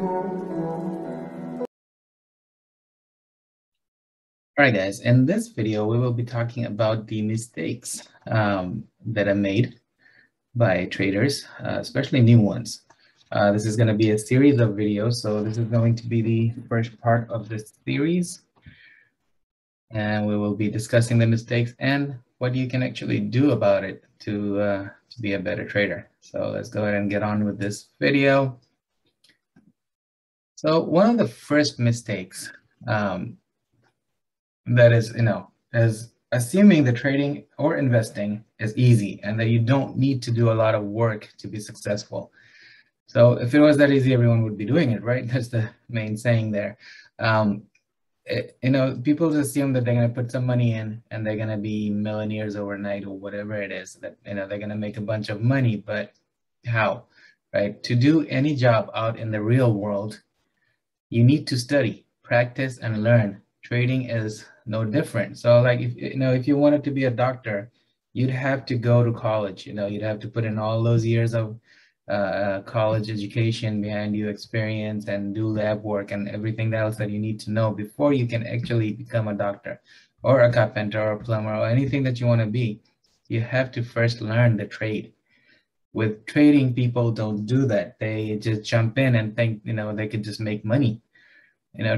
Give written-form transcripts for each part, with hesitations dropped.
All right, guys, in this video, we will be talking about the mistakes that are made by traders, especially new ones. This is going to be a series of videos, so this is going to be the first part of this series. And we will be discussing the mistakes and what you can actually do about it to be a better trader. So let's go ahead and get on with this video. So one of the first mistakes that is assuming that trading or investing is easy and that you don't need to do a lot of work to be successful. So if it was that easy, everyone would be doing it, right? That's the main saying there. People assume that they're going to put some money in and they're going to be millionaires overnight or whatever it is, that they're going to make a bunch of money. But how, right? To do any job out in the real world, you need to study, practice, and learn. Trading is no different. So like, if you wanted to be a doctor, you'd have to go to college. You'd have to put in all those years of college education behind you, experience, and do lab work and everything else that you need to know before you can actually become a doctor or a carpenter or a plumber or anything that you want to be. You have to first learn the trade. With trading, people don't do that. They just jump in and think, they could just make money.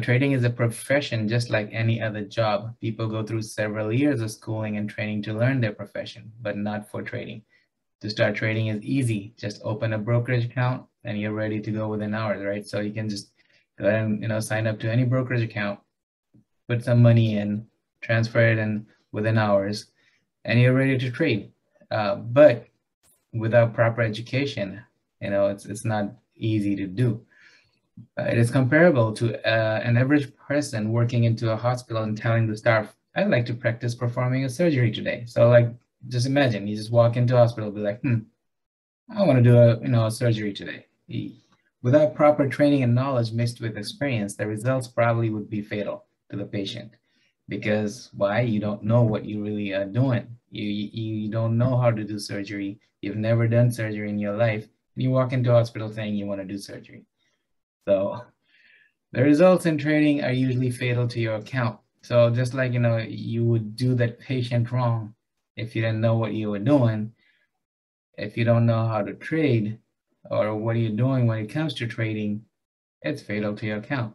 Trading is a profession just like any other job. People go through several years of schooling and training to learn their profession, but not for trading. To start trading is easy. Just open a brokerage account and you're ready to go within hours, right? So you can just go ahead and sign up to any brokerage account, put some money in, transfer it in within hours, and you're ready to trade. But without proper education, it's not easy to do. It is comparable to an average person working into a hospital and telling the staff, I'd like to practice performing a surgery today. So like, just imagine, you just walk into a hospital, be like, I want to do a surgery today. Without proper training and knowledge mixed with experience, the results probably would be fatal to the patient. Because why? You don't know what you really are doing. You don't know how to do surgery. You've never done surgery in your life. And you walk into a hospital saying you want to do surgery. So the results in trading are usually fatal to your account. So just like, you would do that patient wrong if you didn't know what you were doing. If you don't know how to trade or what are you doing when it comes to trading, it's fatal to your account.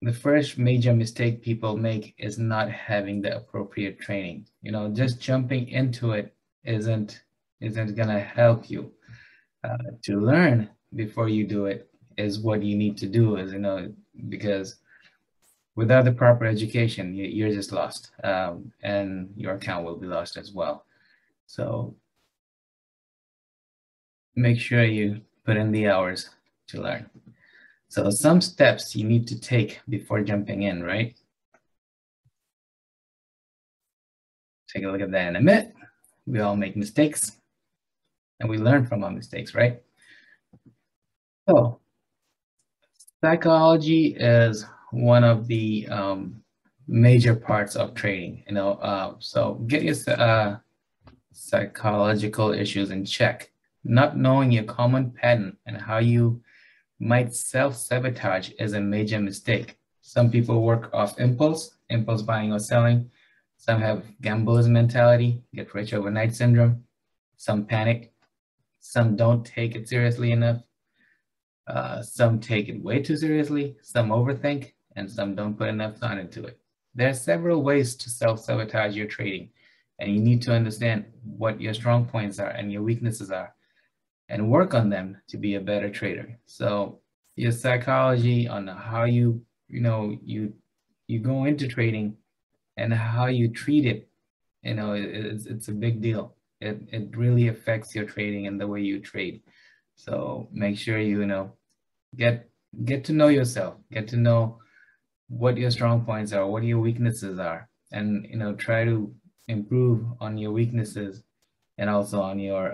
The first major mistake people make is not having the appropriate training. Just jumping into it isn't gonna help you. To learn before you do it is what you need to do, because without the proper education, you're just lost, and your account will be lost as well. So make sure you put in the hours to learn. So some steps you need to take before jumping in, right? Take a look at that in a minute. We all make mistakes and we learn from our mistakes, right? So psychology is one of the major parts of trading, so get your psychological issues in check. Not knowing your common pattern and how you might self-sabotage is a major mistake. Some people work off impulse buying or selling. Some have gambler's mentality, get rich overnight syndrome. Some panic. Some don't take it seriously enough. Some take it way too seriously, some overthink, and some don't put enough thought into it. There are several ways to self-sabotage your trading, and you need to understand what your strong points are and your weaknesses are, and work on them to be a better trader. So your psychology on how you go into trading and how you treat it, it's a big deal. It really affects your trading and the way you trade. So make sure get to know yourself, get to know what your strong points are, what your weaknesses are, and try to improve on your weaknesses and also on your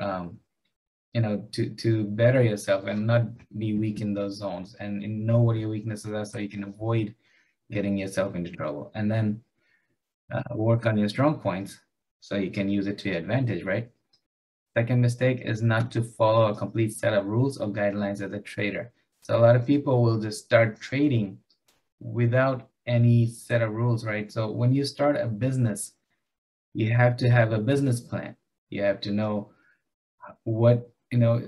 to better yourself and not be weak in those zones, and know what your weaknesses are so you can avoid getting yourself into trouble, and then work on your strong points so you can use it to your advantage, right? Second mistake is not to follow a complete set of rules or guidelines as a trader. So a lot of people will just start trading without any set of rules, right? So when you start a business, you have to have a business plan. You have to know what,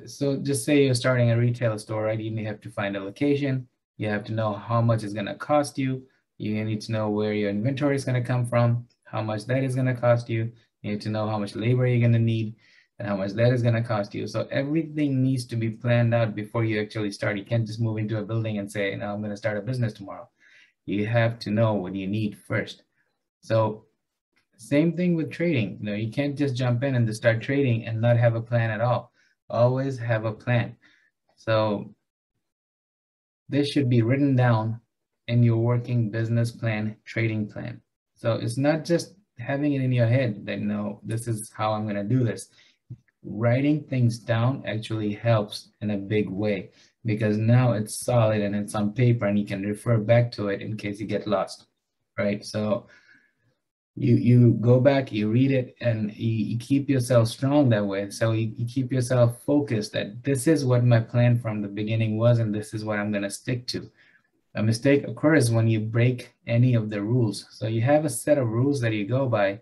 so just say you're starting a retail store, right? You have to find a location. You have to know how much it's going to cost you. You need to know where your inventory is going to come from, how much that is going to cost you. You need to know how much labor you're going to need and how much that is going to cost you. So everything needs to be planned out before you actually start. You can't just move into a building and say, I'm going to start a business tomorrow. You have to know what you need first. So same thing with trading. You can't just jump in and just start trading and not have a plan at all. Always have a plan. So this should be written down in your working business plan, trading plan. So it's not just having it in your head that, no, this is how I'm going to do this. Writing things down actually helps in a big way because now it's solid and it's on paper and you can refer back to it in case you get lost, right? So you go back, you read it, and you keep yourself strong that way. So you keep yourself focused that this is what my plan from the beginning was, and this is what I'm going to stick to. A mistake occurs when you break any of the rules. So you have a set of rules that you go by.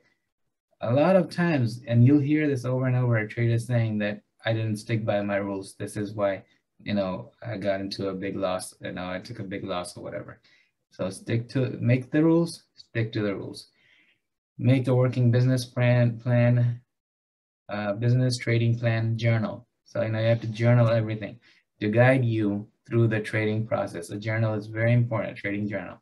A lot of times, and you'll hear this over and over, traders saying that I didn't stick by my rules. This is why, I got into a big loss, I took a big loss or whatever. So make the rules, stick to the rules. Make a working business plan, business trading plan, journal. So you have to journal everything to guide you through the trading process. A journal is very important, a trading journal.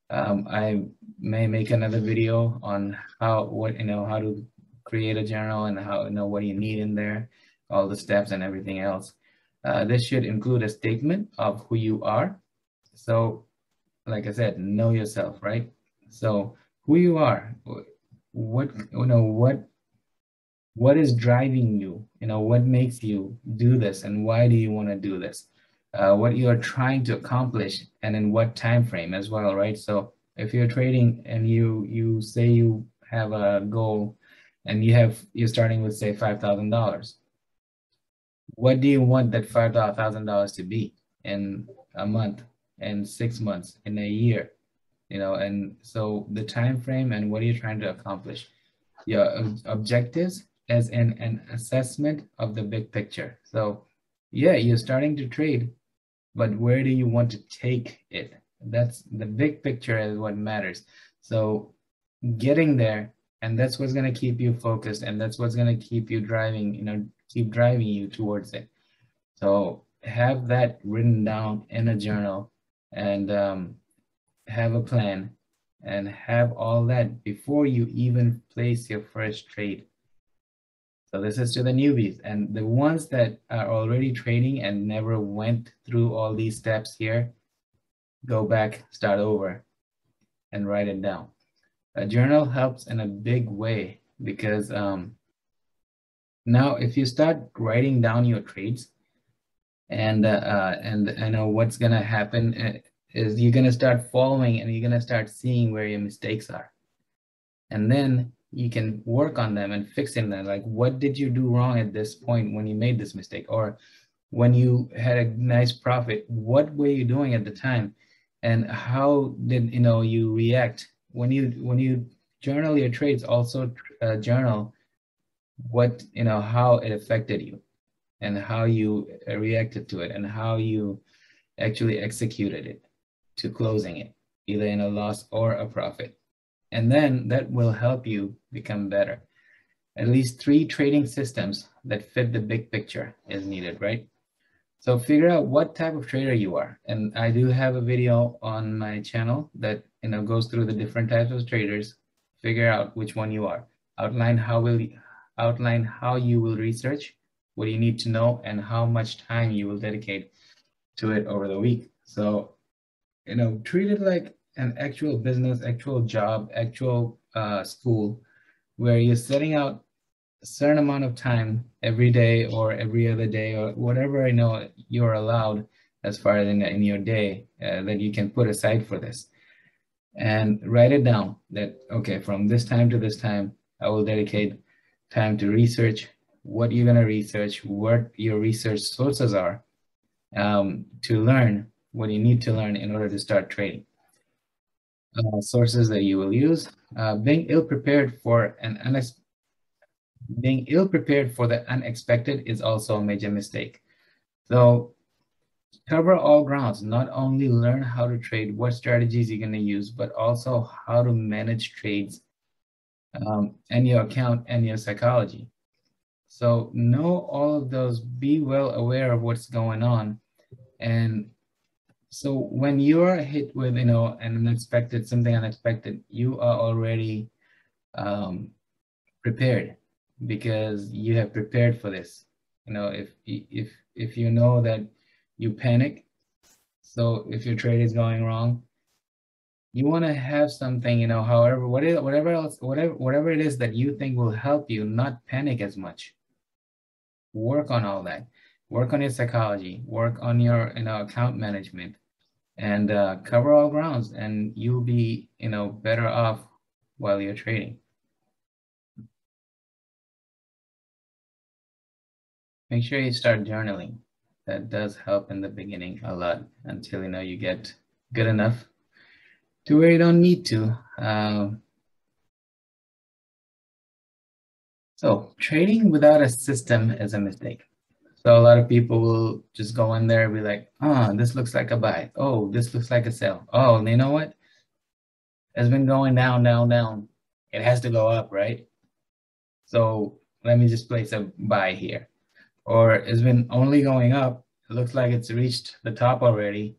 I may make another video on how to create a journal and how, what you need in there, all the steps and everything else. This should include a statement of who you are. So like I said, know yourself, right? So who you are, what is driving you, what makes you do this and why do you want to do this? What you are trying to accomplish and in what time frame as well, right? So if you're trading and you say you have a goal and you're starting with say $5,000, what do you want that $5,000 to be in a month, in 6 months, in a year? And so the time frame and what are you trying to accomplish? Your objectives as an assessment of the big picture. So yeah, you're starting to trade, but where do you want to take it? That's the big picture is what matters. So getting there, and that's what's going to keep you focused, and that's what's going to keep you driving, keep driving you towards it. So have that written down in a journal and have a plan and have all that before you even place your first trade. So this is to the newbies, and the ones that are already trading and never went through all these steps here, go back, start over, and write it down. A journal helps in a big way because now if you start writing down your trades and I know what's gonna happen is you're gonna start following and you're gonna start seeing where your mistakes are. And then you can work on them and fixing them. Like, what did you do wrong at this point when you made this mistake? Or when you had a nice profit, what were you doing at the time? And how did you react? When you journal your trades, also journal what, how it affected you and how you reacted to it and how you actually executed it to closing it, either in a loss or a profit. And then that will help you become better. At least 3 trading systems that fit the big picture is needed, right? So figure out what type of trader you are. And I do have a video on my channel that goes through the different types of traders. Figure out which one you are. Outline how you will research, what you need to know, and how much time you will dedicate to it over the week. So, treat it like an actual business, actual job, actual school, where you're setting out a certain amount of time every day or every other day or whatever you're allowed as far as in your day that you can put aside for this. And write it down that, okay, from this time to this time, I will dedicate time to research, what you're going to research, what your research sources are, to learn what you need to learn in order to start trading. Sources that you will use. Being ill prepared for the unexpected is also a major mistake. So cover all grounds, not only learn how to trade, what strategies you're going to use, but also how to manage trades, and your account and your psychology. So know all of those, be well aware of what's going on. And so when you're hit with, something unexpected, you are already prepared, because you have prepared for this. If you know that you panic, so if your trade is going wrong, you want to have something, whatever it is that you think will help you not panic as much. Work on all that. Work on your psychology. Work on your account management, and cover all grounds, and you'll be better off while you're trading. Make sure you start journaling. That does help in the beginning a lot, until you get good enough to where you don't need to. So trading without a system is a mistake. So a lot of people will just go in there and be like, this looks like a buy. Oh, this looks like a sell. Oh, and you know what? It's been going down, down, down. It has to go up, right? So let me just place a buy here. Or it's been only going up. It looks like it's reached the top already.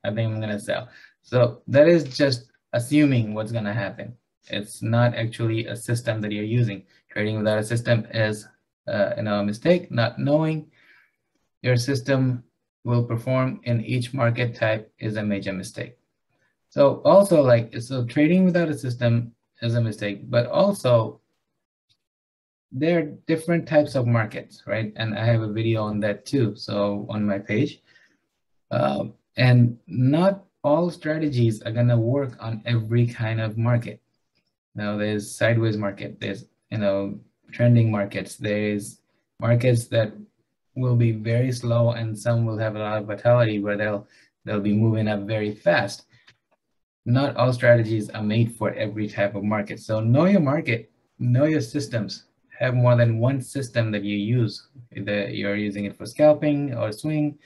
I think I'm gonna sell. So that is just assuming what's gonna happen. It's not actually a system that you're using. Trading without a system is a mistake. Not knowing your system will perform in each market type is a major mistake. So also trading without a system is a mistake, but also there are different types of markets, right? And I have a video on that too, so on my page. And not all strategies are gonna work on every kind of market. Now there's sideways market, there's trending markets, there's markets that will be very slow, and some will have a lot of vitality where they'll be moving up very fast. Not all strategies are made for every type of market. So know your market, know your systems. Have more than one system that you use. Either you're using it for scalping or swing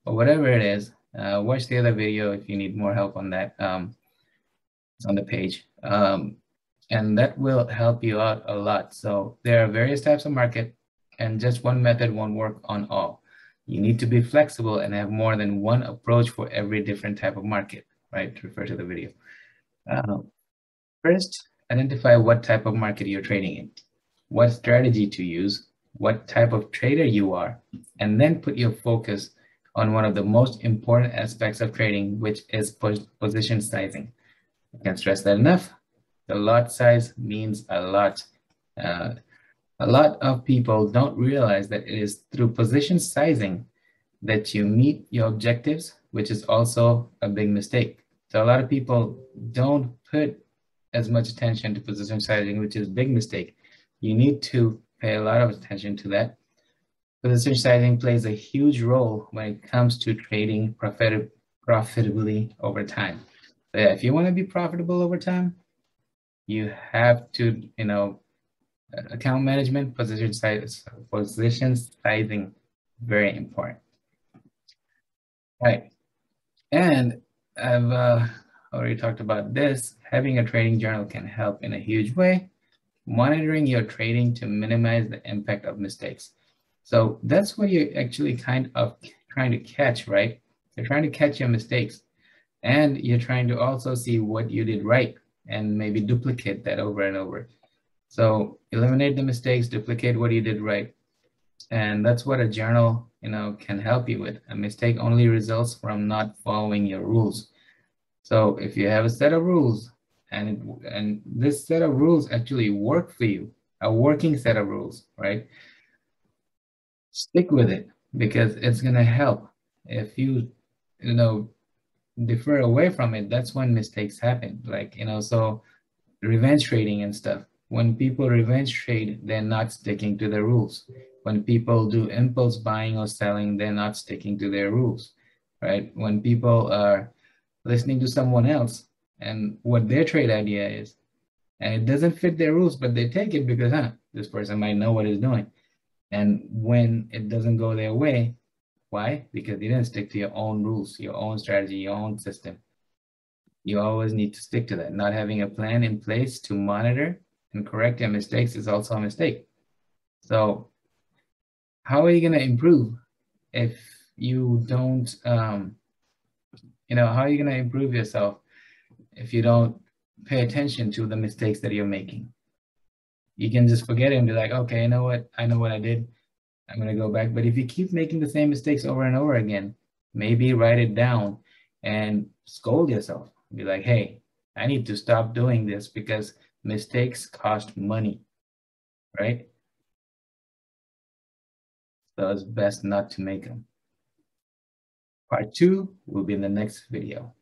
or whatever it is. Watch the other video if you need more help on that. It's on the page. And that will help you out a lot. So there are various types of market, and just one method won't work on all. You need to be flexible and have more than one approach for every different type of market, right? Refer to the video. First, identify what type of market you're trading in, what strategy to use, what type of trader you are, and then put your focus on one of the most important aspects of trading, which is position sizing. I can't stress that enough. The lot size means a lot. A lot of people don't realize that it is through position sizing that you meet your objectives, which is also a big mistake. So a lot of people don't put as much attention to position sizing, which is a big mistake. You need to pay a lot of attention to that. Position sizing plays a huge role when it comes to trading profitably over time. So yeah, if you want to be profitable over time, you have to, account management, position sizing, very important. Right. And I've already talked about this. Having a trading journal can help in a huge way. Monitoring your trading to minimize the impact of mistakes. So that's what you're actually kind of trying to catch, right? You're trying to catch your mistakes, and you're trying to also see what you did right and maybe duplicate that over and over. So eliminate the mistakes, duplicate what you did right. And that's what a journal, can help you with. A mistake only results from not following your rules. So if you have a set of rules, and this set of rules actually work for you, a working set of rules, right? Stick with it, because it's gonna help. If you, defer away from it, that's when mistakes happen. So revenge trading and stuff. When people revenge trade, they're not sticking to the rules. When people do impulse buying or selling, they're not sticking to their rules, right? When people are listening to someone else and what their trade idea is, and it doesn't fit their rules, but they take it because, this person might know what he's doing. And when it doesn't go their way, why? Because you didn't stick to your own rules, your own strategy, your own system. You always need to stick to that. Not having a plan in place to monitor and correct your mistakes is also a mistake. So how are you going to improve if you don't, how are you going to improve yourself if you don't pay attention to the mistakes that you're making? You can just forget it and be like, okay, you know what? I know what I did. I'm going to go back. But if you keep making the same mistakes over and over again, maybe write it down and scold yourself. Be like, hey, I need to stop doing this because mistakes cost money, right? So it's best not to make them. Part 2 will be in the next video.